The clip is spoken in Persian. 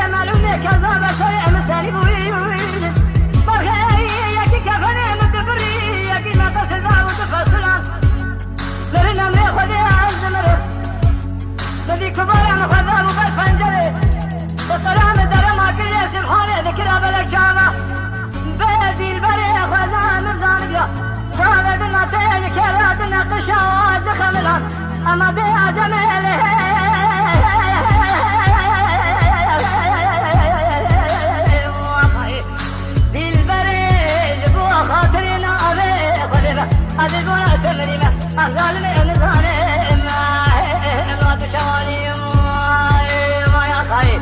معلومه كذاب شيء مثالي بوي بغي يكي كفني مدبري يكي ما تسدا وتفصلان لرنا من خدي الزمر الذي كبر مخذب بالفنجري والسلام درم كل سبحان ذكر بلك شامه بيدي البري خذا من زانبيا صابدنا تيج كرادنا قشاوات خملان اما دي عجمله هذه بونا تمريمة أهزال من ظالم ما تشوالي ما يا خير